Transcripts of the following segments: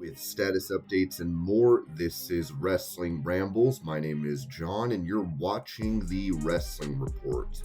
With status updates and more, this is Wrestling Rambles. My name is John, and you're watching the Wrestling Report.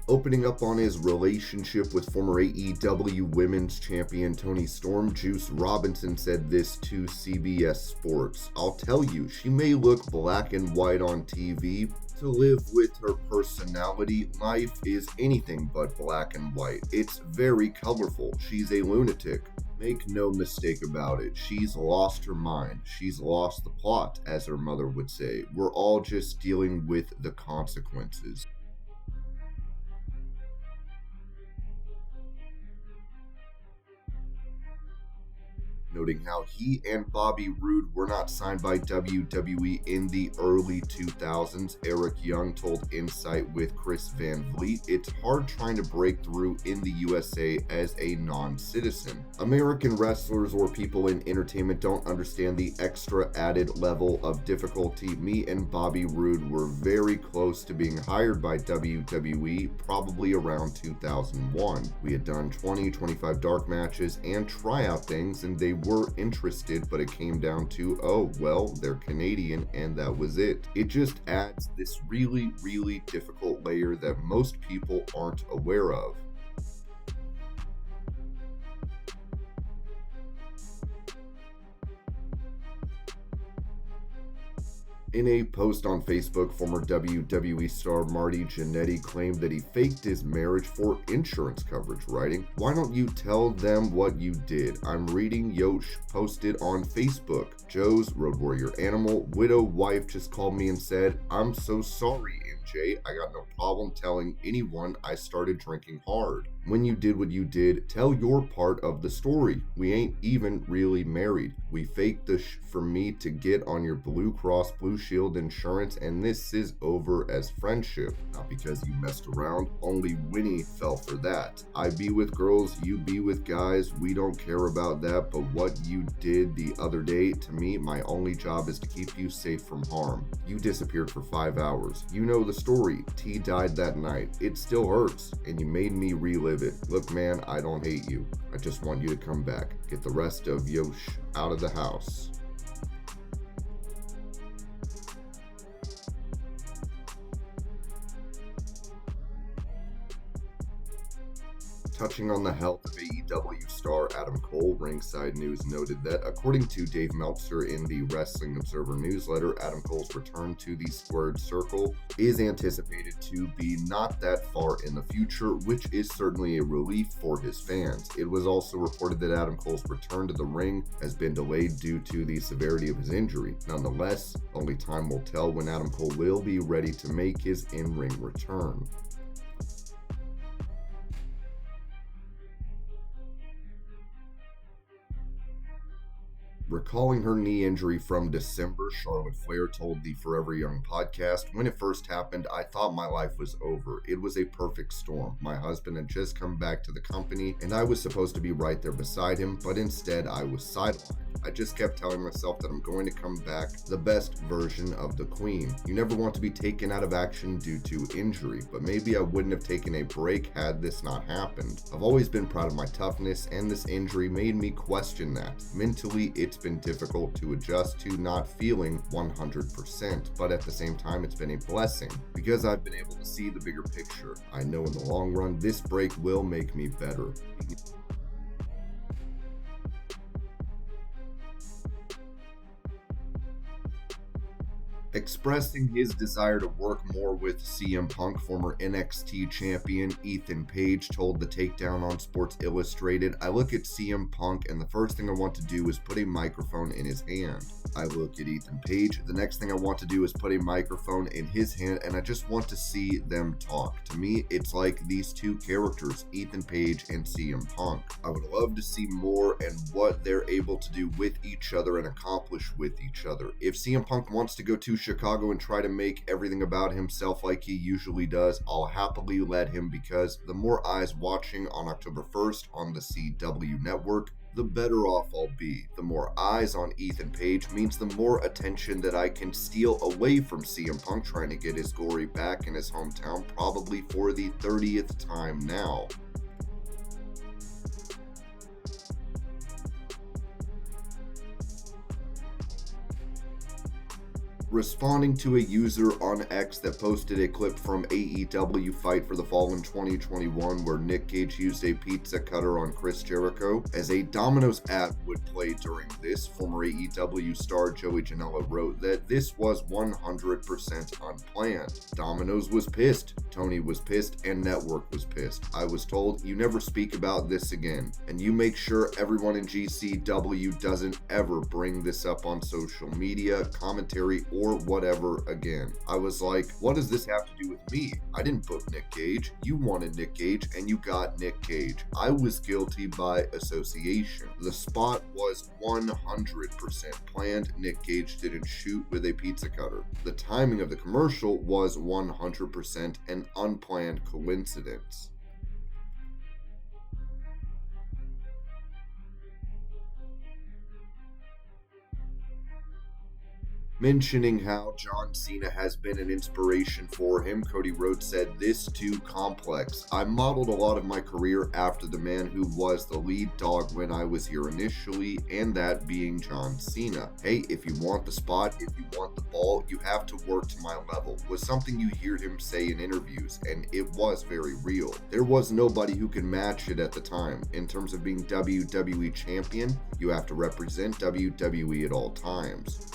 Opening up on his relationship with former AEW Women's Champion Toni Storm, Juice Robinson said this to CBS Sports. "I'll tell you, she may look black and white on TV. To live with her personality, life is anything but black and white. It's very colorful. She's a lunatic. Make no mistake about it, she's lost her mind. She's lost the plot, as her mother would say. We're all just dealing with the consequences." Noting how he and Bobby Roode were not signed by WWE in the early 2000s, Eric Young told Insight with Chris Van Vliet, "It's hard trying to break through in the USA as a non-citizen. American wrestlers or people in entertainment don't understand the extra added level of difficulty. Me and Bobby Roode were very close to being hired by WWE probably around 2001. We had done 25 dark matches and tryout things, and they were interested, but it came down to, oh, well, they're Canadian, and that was it." It just adds this really, really difficult layer that most people aren't aware of. In a post on Facebook, former WWE star Marty Jannetty claimed that he faked his marriage for insurance coverage, writing, "Why don't you tell them what you did? I'm reading Yosh posted on Facebook. Joe's Road Warrior Animal widow wife just called me and said, 'I'm so sorry, MJ. I got no problem telling anyone I started drinking hard. When you did what you did, tell your part of the story. We ain't even really married. We faked the for me to get on your Blue Cross Blue Shield insurance, and this is over as friendship. Not because you messed around. Only Winnie fell for that. I be with girls, you be with guys. We don't care about that, but what you did the other day, to me, my only job is to keep you safe from harm. You disappeared for 5 hours. You know the story. T died that night. It still hurts, and you made me relive it. Look, man, I don't hate you. I just want you to come back. Get the rest of Yosh out of the house." Touching on the health of AEW star Adam Cole, Ringside News noted that, according to Dave Meltzer in the Wrestling Observer newsletter, Adam Cole's return to the Squared Circle is anticipated to be not that far in the future, which is certainly a relief for his fans. It was also reported that Adam Cole's return to the ring has been delayed due to the severity of his injury. Nonetheless, only time will tell when Adam Cole will be ready to make his in-ring return. Recalling her knee injury from December, Charlotte Flair told the Forever Young podcast, "When it first happened, I thought my life was over. It was a perfect storm. My husband had just come back to the company, and I was supposed to be right there beside him, but instead I was sidelined. I just kept telling myself that I'm going to come back the best version of the Queen. You never want to be taken out of action due to injury, but maybe I wouldn't have taken a break had this not happened. I've always been proud of my toughness, and this injury made me question that. Mentally, it's been difficult to adjust to not feeling 100%, but at the same time, it's been a blessing because I've been able to see the bigger picture. I know in the long run, this break will make me better." Expressing his desire to work more with CM Punk, former NXT champion Ethan Page told The Takedown on Sports Illustrated, "I look at CM Punk and the first thing I want to do is put a microphone in his hand. I look at Ethan Page, the next thing I want to do is put a microphone in his hand, and I just want to see them talk. To me, it's like these two characters, Ethan Page and CM Punk. I would love to see more and what they're able to do with each other and accomplish with each other. If CM Punk wants to go to Chicago and try to make everything about himself like he usually does, I'll happily let him, because the more eyes watching on October 1st on the CW network, the better off I'll be. The more eyes on Ethan Page means the more attention that I can steal away from CM Punk trying to get his glory back in his hometown, probably for the 30th time now. Responding to a user on X that posted a clip from AEW Fight for the Fallen 2021 where Nick Gage used a pizza cutter on Chris Jericho as a Domino's ad would play during this, former AEW star Joey Janela wrote that this was 100% unplanned. Domino's was pissed, Tony was pissed, and Network was pissed. I was told, you never speak about this again, and you make sure everyone in GCW doesn't ever bring this up on social media, commentary, or whatever again. I was like, what does this have to do with me? I didn't book Nick Gage. You wanted Nick Gage and you got Nick Gage. I was guilty by association. The spot was 100% planned. Nick Gage didn't shoot with a pizza cutter. The timing of the commercial was 100% an unplanned coincidence. Mentioning how John Cena has been an inspiration for him, Cody Rhodes said, "This too complex. I modeled a lot of my career after the man who was the lead dog when I was here initially, and that being John Cena. Hey, if you want the spot, if you want the ball, you have to work to my level," was something you hear him say in interviews, and it was very real. There was nobody who could match it at the time. In terms of being WWE champion, you have to represent WWE at all times.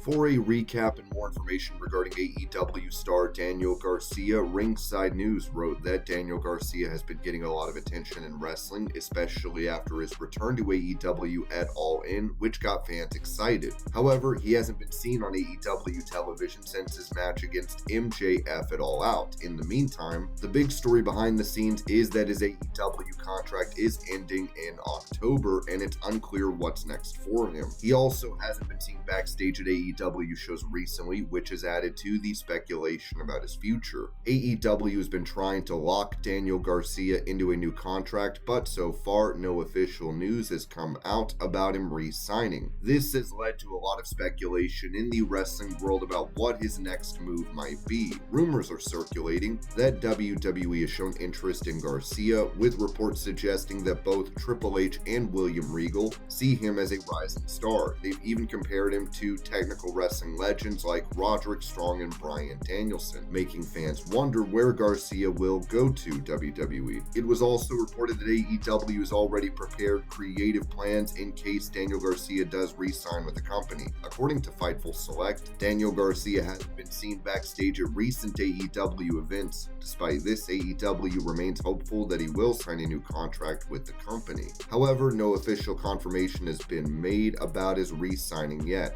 For a recap and more information regarding AEW star Daniel Garcia, Ringside News wrote that Daniel Garcia has been getting a lot of attention in wrestling, especially after his return to AEW at All In, which got fans excited. However, he hasn't been seen on AEW television since his match against MJF at All Out. In the meantime, the big story behind the scenes is that his AEW contract is ending in October, and it's unclear what's next for him. He also hasn't been seen backstage at AEW shows recently, which has added to the speculation about his future. AEW has been trying to lock Daniel Garcia into a new contract, but so far no official news has come out about him re-signing. This has led to a lot of speculation in the wrestling world about what his next move might be. Rumors are circulating that WWE has shown interest in Garcia, with reports suggesting that both Triple H and William Regal see him as a rising star. They've even compared him to technical wrestling legends like Roderick Strong and Bryan Danielson, making fans wonder where Garcia will go to WWE. It was also reported that AEW has already prepared creative plans in case Daniel Garcia does re-sign with the company. According to Fightful Select, Daniel Garcia hasn't been seen backstage at recent AEW events. Despite this, AEW remains hopeful that he will sign a new contract with the company. However, no official confirmation has been made about his re-signing yet.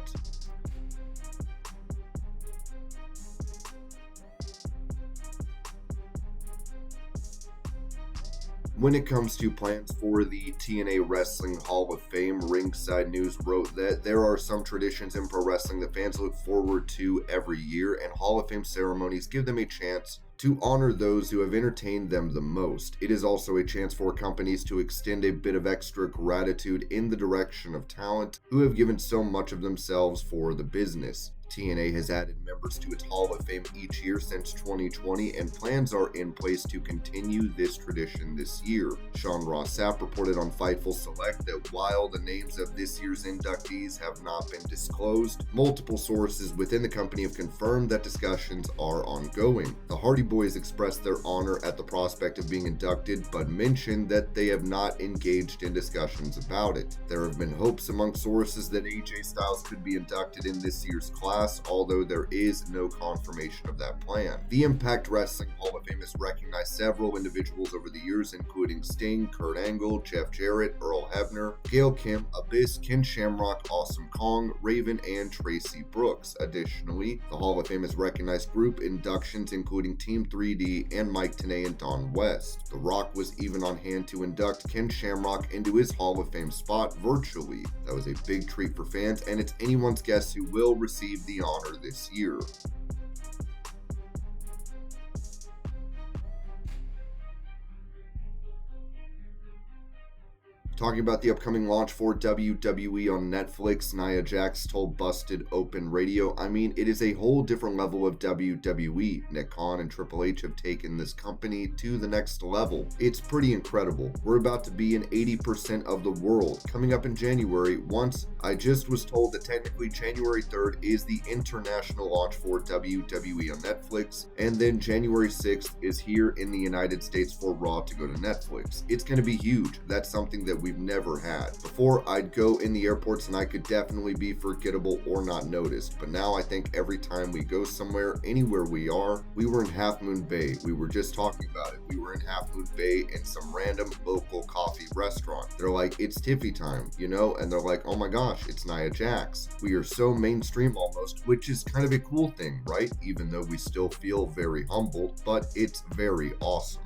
When it comes to plans for the TNA Wrestling Hall of Fame, Ringside News wrote that there are some traditions in pro wrestling that fans look forward to every year, and Hall of Fame ceremonies give them a chance to honor those who have entertained them the most. It is also a chance for companies to extend a bit of extra gratitude in the direction of talent who have given so much of themselves for the business. TNA has added members to its Hall of Fame each year since 2020, and plans are in place to continue this tradition this year. Sean Ross Sapp reported on Fightful Select that while the names of this year's inductees have not been disclosed, multiple sources within the company have confirmed that discussions are ongoing. The Hardy Boys expressed their honor at the prospect of being inducted, but mentioned that they have not engaged in discussions about it. There have been hopes among sources that AJ Styles could be inducted in this year's class, although there is no confirmation of that plan. The Impact Wrestling Hall of Fame has recognized several individuals over the years, including Sting, Kurt Angle, Jeff Jarrett, Earl Hebner, Gail Kim, Abyss, Ken Shamrock, Awesome Kong, Raven, and Tracy Brooks. Additionally, the Hall of Fame has recognized group inductions including Team 3D and Mike Tenay and Don West. The Rock was even on hand to induct Ken Shamrock into his Hall of Fame spot virtually. That was a big treat for fans, and it's anyone's guess who will receive the honor this year. Talking about the upcoming launch for WWE on Netflix, Nia Jax told Busted Open Radio, I mean, it is a whole different level of WWE. Nick Khan and Triple H have taken this company to the next level. It's pretty incredible. We're about to be in 80% of the world. Coming up in January, once I just was told that technically January 3rd is the international launch for WWE on Netflix, and then January 6th is here in the United States for Raw to go to Netflix. It's going to be huge. That's something that we've never had. Before, I'd go in the airports and I could definitely be forgettable or not noticed, but now I think every time we go somewhere, anywhere we are, we were in Half Moon Bay. We were just talking about it. We were in Half Moon Bay in some random local coffee restaurant. They're like, it's Tiffy time, you know? And they're like, oh my gosh, it's Nia Jax. We are so mainstream almost, which is kind of a cool thing, right? Even though we still feel very humbled, but it's very awesome.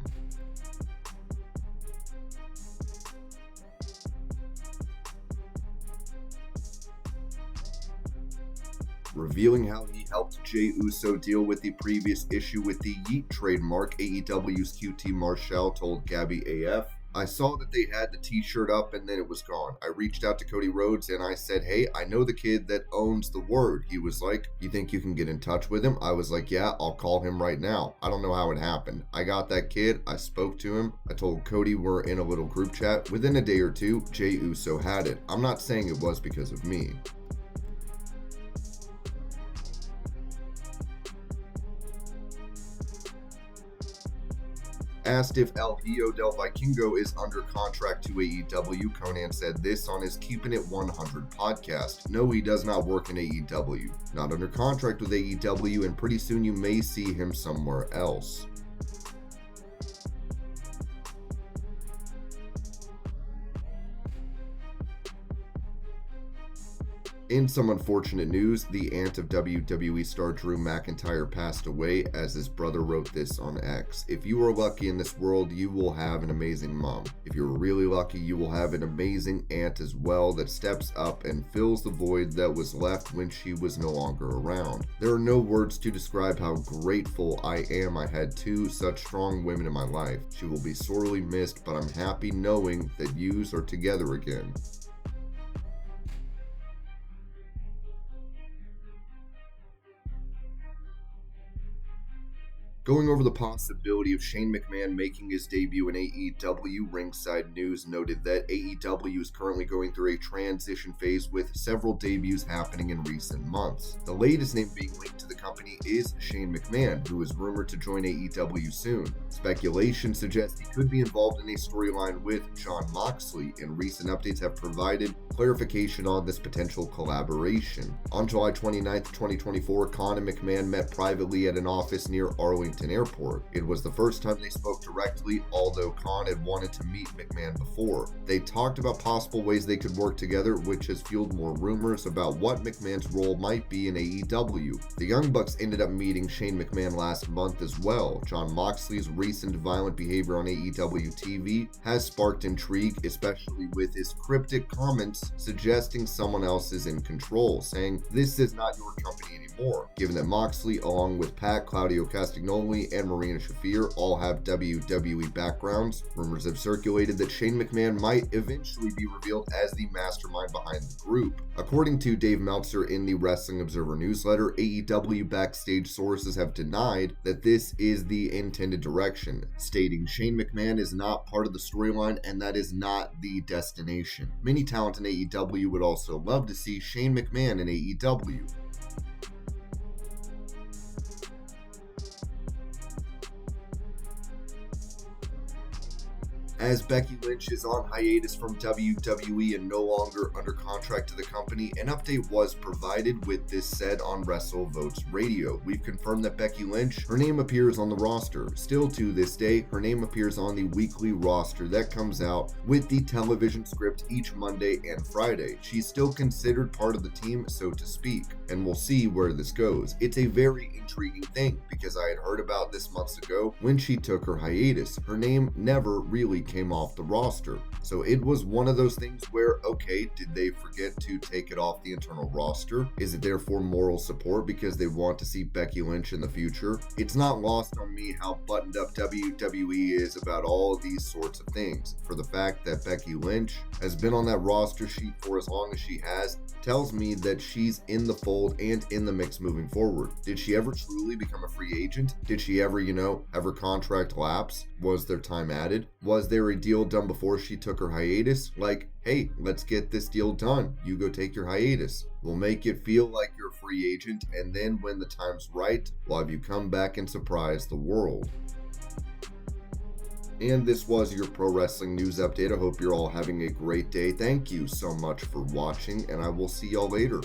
Revealing how he helped Jey Uso deal with the previous issue with the Yeet trademark, AEW's QT Marshall told Gabby AF, I saw that they had the t-shirt up and then it was gone. I reached out to Cody Rhodes and I said, hey, I know the kid that owns the word. He was like, you think you can get in touch with him? I was like, yeah, I'll call him right now. I don't know how it happened. I got that kid. I spoke to him. I told Cody we're in a little group chat. Within a day or two, Jey Uso had it. I'm not saying it was because of me. Asked if El Hijo del Vikingo is under contract to AEW, Conan said this on his Keeping It 100 podcast. No, he does not work in AEW. Not under contract with AEW, and pretty soon you may see him somewhere else. In some unfortunate news, the aunt of WWE star Drew McIntyre passed away, as his brother wrote this on X. If you are lucky in this world, you will have an amazing mom. If you're really lucky, you will have an amazing aunt as well that steps up and fills the void that was left when she was no longer around. There are no words to describe how grateful I am I had two such strong women in my life. She will be sorely missed, but I'm happy knowing that yous are together again. Going over the possibility of Shane McMahon making his debut in AEW, Ringside News noted that AEW is currently going through a transition phase with several debuts happening in recent months. The latest name being linked to the company is Shane McMahon, who is rumored to join AEW soon. Speculation suggests he could be involved in a storyline with Jon Moxley, and recent updates have provided clarification on this potential collaboration. On July 29, 2024, Khan and McMahon met privately at an office near Arlington Airport. It was the first time they spoke directly, although Khan had wanted to meet McMahon before. They talked about possible ways they could work together, which has fueled more rumors about what McMahon's role might be in AEW. The Young Bucks ended up meeting Shane McMahon last month as well. Jon Moxley's recent violent behavior on AEW TV has sparked intrigue, especially with his cryptic comments suggesting someone else is in control, saying, "This is not your company anymore." Given that Moxley, along with Pat, Claudio Castagnoli, and Marina Shafir all have WWE backgrounds, rumors have circulated that Shane McMahon might eventually be revealed as the mastermind behind the group. According to Dave Meltzer in the Wrestling Observer newsletter, AEW backstage sources have denied that this is the intended direction, stating Shane McMahon is not part of the storyline and that is not the destination. Many talent in AEW would also love to see Shane McMahon in AEW. As Becky Lynch is on hiatus from WWE and no longer under contract to the company, an update was provided with this said on WrestleVotes Radio. We've confirmed that Becky Lynch, her name appears on the roster. Still to this day, her name appears on the weekly roster that comes out with the television script each Monday and Friday. She's still considered part of the team, so to speak, and we'll see where this goes. It's a very intriguing thing because I had heard about this months ago when she took her hiatus. Her name never really came off the roster. So it was one of those things where, okay, did they forget to take it off the internal roster? Is it therefore moral support because they want to see Becky Lynch in the future? It's not lost on me how buttoned up WWE is about all of these sorts of things. For the fact that Becky Lynch has been on that roster sheet for as long as she has tells me that she's in the fold and in the mix moving forward. Did she ever truly become a free agent? Did she ever, have her contract lapse? Was there time added? Was there a deal done before she took her hiatus? Like, hey, let's get this deal done. You go take your hiatus. We'll make it feel like you're a free agent, and then when the time's right, we'll have you come back and surprise the world. And this was your pro wrestling news update. I hope you're all having a great day. Thank you so much for watching, and I will see y'all later.